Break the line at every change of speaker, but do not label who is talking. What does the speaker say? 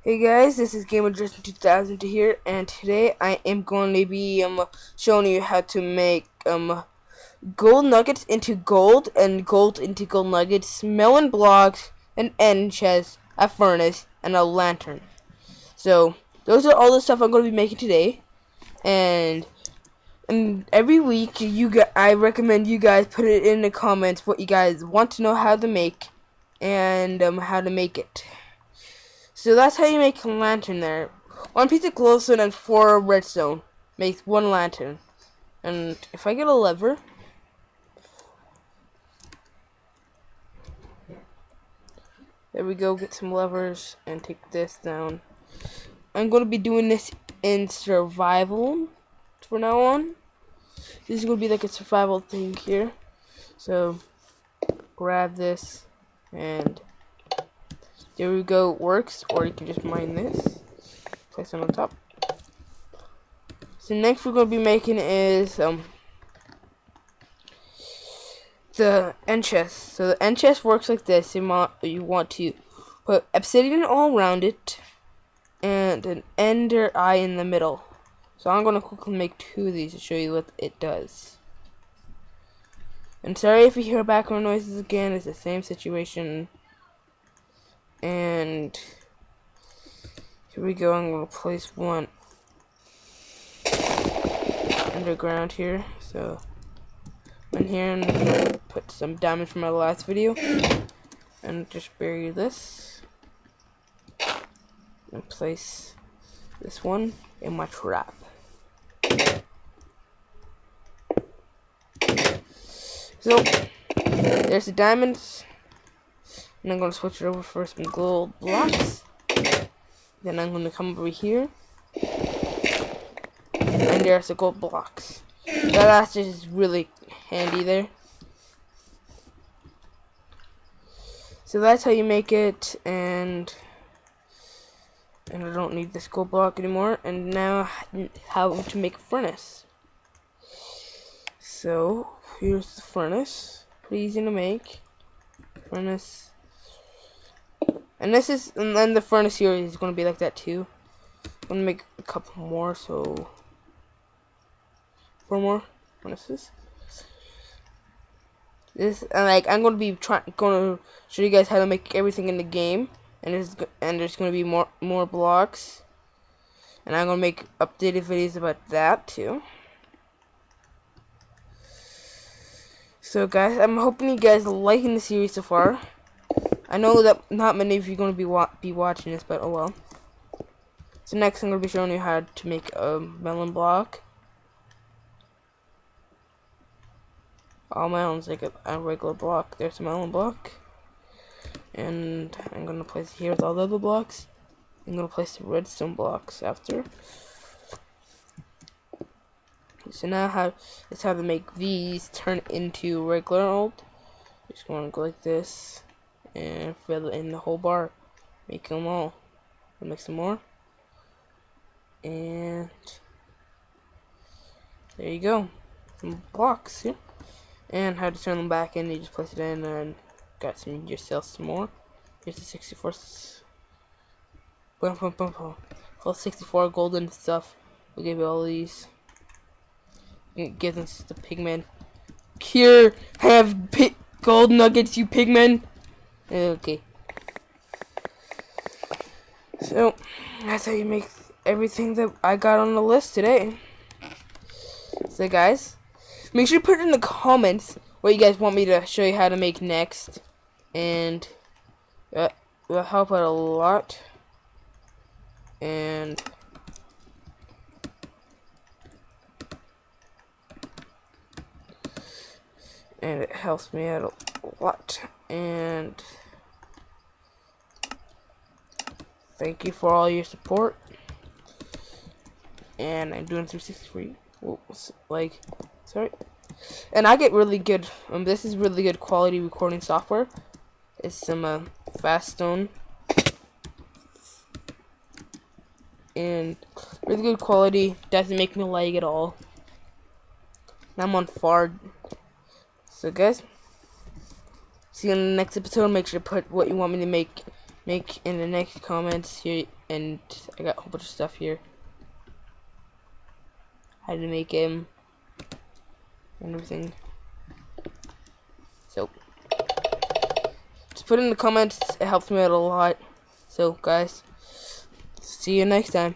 Hey guys, this is Gamer Justin 2000 here, and today I am going to be showing you how to make gold nuggets into gold and gold into gold nuggets, melon blocks, an end chest, a furnace, and a lantern. So those are all the stuff I'm going to be making today, and every week I recommend you guys put it in the comments what you guys want to know how to make, and how to make it. So that's how you make a lantern there. 1 piece of glowstone and 4 redstone makes 1 lantern. And if I get a lever, there we go, get some levers and take this down. I'm going to be doing this in survival from now on. This is going to be like a survival thing here. So grab this and there we go, it works, or you can just mine this. Place it on top. So next we're going to be making is the end chest. So the end chest works like this. You want to put obsidian all around it and an ender eye in the middle. So I'm going to quickly make 2 of these to show you what it does. And sorry if you hear background noises again, it's the same situation. And here we go, I'm going to place 1 underground here. So in here, and I'm going to put some diamonds from my last video and just bury this and place this one in my trap. So there's the diamonds. And I'm going to switch it over for some gold blocks. Then I'm going to come over here. And there's the gold blocks. So that's just really handy there. So that's how you make it. And I don't need this gold block anymore. And now how to make a furnace. So here's the furnace. Pretty easy to make. Furnace. And then the furnace here is going to be like that too. I'm going to make a couple more, so 4 more furnaces. I'm going to be going to show you guys how to make everything in the game, and there's going to be more blocks, and I'm going to make updated videos about that too. So guys, I'm hoping you guys are liking the series so far. I know that not many of you are going to be watching this, but oh well. So next I'm going to be showing you how to make a melon block. All melons like a regular block. There's a melon block. And I'm going to place it here with all the other blocks. I'm going to place the redstone blocks after. So now it's how to make these turn into regular old. Just going to go like this. And fill it in the whole bar. Make them all. I'll make some more. And there you go. Some blocks here. And how to turn them back in. You just place it in and got some yourself some more. Here's the 64. All 64 golden stuff. We'll give you all these. Give them to the pigmen. Here, have gold nuggets, you pigmen. Okay. So that's how you make everything that I got on the list today. So guys, make sure to put in the comments what you guys want me to show you how to make next, and that will help out a lot. And it helps me out a lot. And thank you for all your support. And I'm doing 360 sorry. And I get really good. This is really good quality recording software. It's some fast stone and really good quality. Doesn't make me lag at all. And I'm on far. So guys, see you in the next episode. Make sure to put what you want me to make make in the next comments here, and I got a whole bunch of stuff here. How to make him and everything. So just put it in the comments, it helps me out a lot. So guys, see you next time.